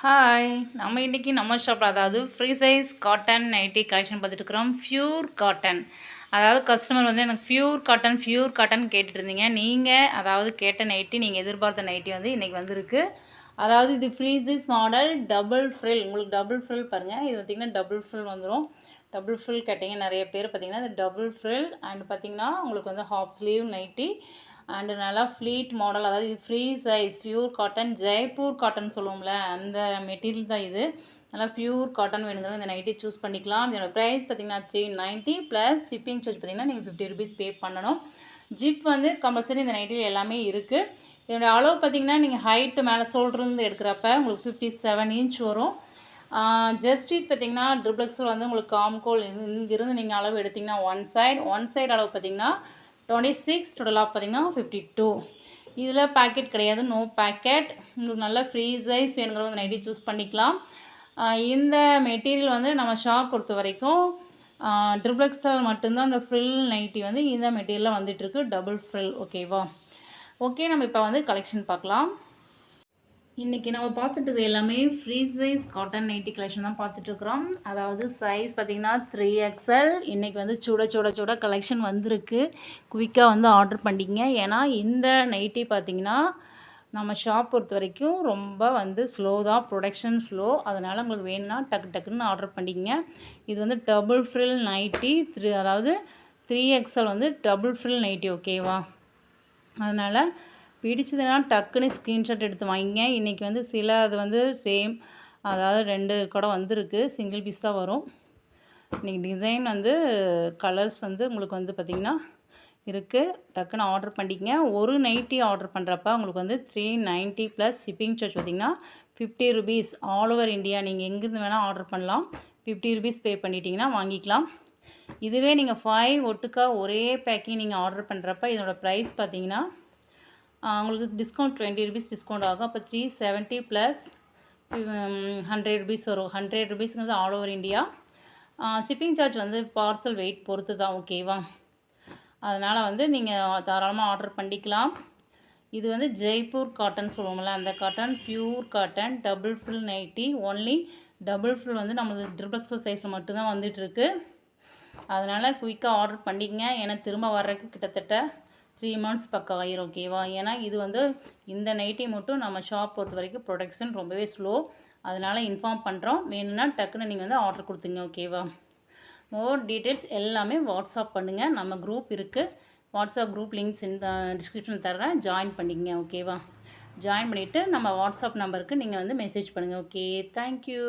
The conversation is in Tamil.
ஹாய் நம்ம இன்றைக்கி நம்ம ஷாப்பில் அதாவது free size cotton nightie collection பார்த்துட்டு இருக்கிறோம். ப்யூர் காட்டன், அதாவது கஸ்டமர் வந்து எனக்கு ப்யூர் காட்டன் கேட்டுட்டு இருந்தீங்க. நீங்கள் அதாவது கேட்ட நைட்டி, நீங்கள் எதிர்பார்த்த நைட்டி வந்து இன்றைக்கி வந்திருக்கு. அதாவது இது free size model double frill. உங்களுக்கு டபுள் ஃப்ரில் பாருங்கள். இது பார்த்திங்கன்னா டபுள் ஃப்ரில் வந்துடும். டபுள் ஃப்ரில் கேட்டிங்க நிறைய பேர் பார்த்திங்கன்னா இந்த டபுள் ஃப்ரில் அண்ட் பார்த்திங்கன்னா உங்களுக்கு வந்து ஹாஃப் ஸ்லீவ் நைட்டி அண்டு நல்லா ஃப்ளீட் மாடல். அதாவது இது free size pure cotton, Jaipur cotton சொல்லுவோம்ல அந்த மெட்டீரியல் தான் இது. நல்லா ப்யூர் காட்டன் வேணுங்கிறது இந்த நைட்டி சூஸ் பண்ணிக்கலாம். இதோட ப்ரைஸ் பார்த்திங்கன்னா 390 ப்ளஸ் ஷிப்பிங் சார்ஜ் பார்த்திங்கன்னா நீங்கள் 50 ருபீஸ் பே பண்ணணும். ஜிப் வந்து கம்பல்சரி இந்த நைட்டியில் எல்லாமே இருக்குது. இதோட அளவு பார்த்திங்கன்னா நீங்கள் ஹைட்டு மேலே ஷோல்டர்லேருந்து எடுக்கிறப்ப உங்களுக்கு 57 இன்ச் வரும். ஜஸ்ட் இது பார்த்திங்கன்னா ட்ரிப்ளெக்ஸில் வந்து உங்களுக்கு காம்கோல் இங்கிருந்து நீங்கள் அளவு எடுத்திங்கன்னா ஒன் சைடு அளவு பார்த்திங்கன்னா 26, டோட்டலாக பார்த்திங்கன்னா 52. இதில் பேக்கெட் கிடையாது, நோ பேக்கெட். உங்களுக்கு நல்ல ஃப்ரீ சைஸ் வேணுங்கிற வந்து நைட்டி சூஸ் பண்ணிக்கலாம். இந்த மெட்டீரியல் வந்து நம்ம ஷாப் பொறுத்த வரைக்கும் ட்ரிப்ளெக்ஸில் மட்டும்தான் அந்த ஃப்ரில் நைட்டி வந்து இந்த மெட்டீரியலில் வந்துட்டுருக்கு, டபுள் ஃப்ரில். ஓகேவா? ஓகே, நம்ம இப்போ வந்து கலெக்ஷன் பார்க்கலாம். இன்றைக்கி நம்ம பார்த்துட்டு எல்லாமே free size cotton nightie collection தான் பார்த்துட்ருக்குறோம். அதாவது சைஸ் பார்த்திங்கன்னா 3XL. இன்றைக்கி வந்து சூட கலெக்ஷன் வந்திருக்கு. குயிக்காக வந்து ஆர்டர் பண்ணிக்கிங்க. ஏன்னா இந்த நைட்டி பார்த்திங்கன்னா நம்ம ஷாப் பொறுத்த வரைக்கும் ரொம்ப வந்து ஸ்லோ தான், ப்ரொடக்ஷன் ஸ்லோ. அதனால் உங்களுக்கு வேணும்னா டக்குன்னு ஆர்டர் பண்ணிக்கிங்க. இது வந்து டபுள் ஃப்ரில் நைட்டி, அதாவது 3XL வந்து டபுள் ஃப்ரில் நைட்டி. ஓகேவா? அதனால் பிடிச்சதுன்னா டக்குன்னு ஸ்க்ரீன்ஷாட் எடுத்து வாங்கிங்க. இன்றைக்கி வந்து சில அது வந்து சேம், அதாவது 2 கூட வந்திருக்கு, சிங்கிள் பீஸ் தான் வரும். இன்றைக்கி டிசைன் வந்து கலர்ஸ் வந்து உங்களுக்கு வந்து பார்த்திங்கன்னா இருக்குது. டக்குன்னு ஆர்டர் பண்ணிக்கங்க. ஒரு நைட்டி ஆர்டர் பண்ணுறப்ப உங்களுக்கு வந்து 390 ப்ளஸ் ஷிப்பிங் சார்ஜ் பார்த்திங்கன்னா 50 ருபீஸ். ஆல் ஓவர் இந்தியா நீங்கள் எங்கேருந்து வேணால் ஆர்டர் பண்ணலாம். 50 ருபீஸ் பே பண்ணிட்டீங்கன்னா வாங்கிக்கலாம். இதுவே நீங்கள் 5 ஒட்டுக்கா ஒரே பேக்கிங் நீங்கள் ஆர்டர் பண்ணுறப்ப இதோட ப்ரைஸ் பார்த்திங்கன்னா உங்களுக்கு டிஸ்கவுண்ட் 20 ருபீஸ் டிஸ்கவுண்ட் ஆகும். அப்போ 370 ப்ளஸ் 100 ருபீஸ் வரும். 100 ருபீஸுங்கிறது all over India. Shipping charge வந்து பார்சல் வெயிட் பொறுத்து தான். ஓகேவா? அதனால் வந்து நீங்கள் தாராளமாக ஆர்டர் பண்ணிக்கலாம். இது வந்து ஜெய்ப்பூர் காட்டன் சொல்லுவோம்ல அந்த cotton, pure cotton double frill nighty. Only double frill வந்து நம்மளுக்கு ட்ரிப்ளெக்ஸல் சைஸில் மட்டும்தான் வந்துட்டுருக்கு. அதனால் குயிக்காக ஆர்டர் பண்ணிக்கங்க. ஏன்னா திரும்ப வர்றதுக்கு கிட்டத்தட்ட 3 months பக்கம் ஆயிரும். ஓகேவா? ஏன்னா இது வந்து இந்த நைட்டி மட்டும் நம்ம ஷாப் பொறுத்த வரைக்கும் ப்ரொடக்ஷன் ரொம்பவே ஸ்லோ. அதனால் இன்ஃபார்ம் பண்ணுறோம். வேணும்னா டக்குன்னு நீங்கள் வந்து ஆர்டர் கொடுத்துங்க. ஓகேவா? மோர் டீட்டெயில்ஸ் எல்லாமே வாட்ஸ்அப் பண்ணுங்கள். நம்ம குரூப் இருக்குது. வாட்ஸ்அப் குரூப் லிங்க்ஸ் இந்த டிஸ்கிரிப்ஷன் தர்றேன், ஜாயின் பண்ணிக்கங்க. ஓகேவா? ஜாயின் பண்ணிவிட்டு நம்ம வாட்ஸ்அப் நம்பருக்கு நீங்கள் வந்து மெசேஜ் பண்ணுங்கள். Okay, thank you.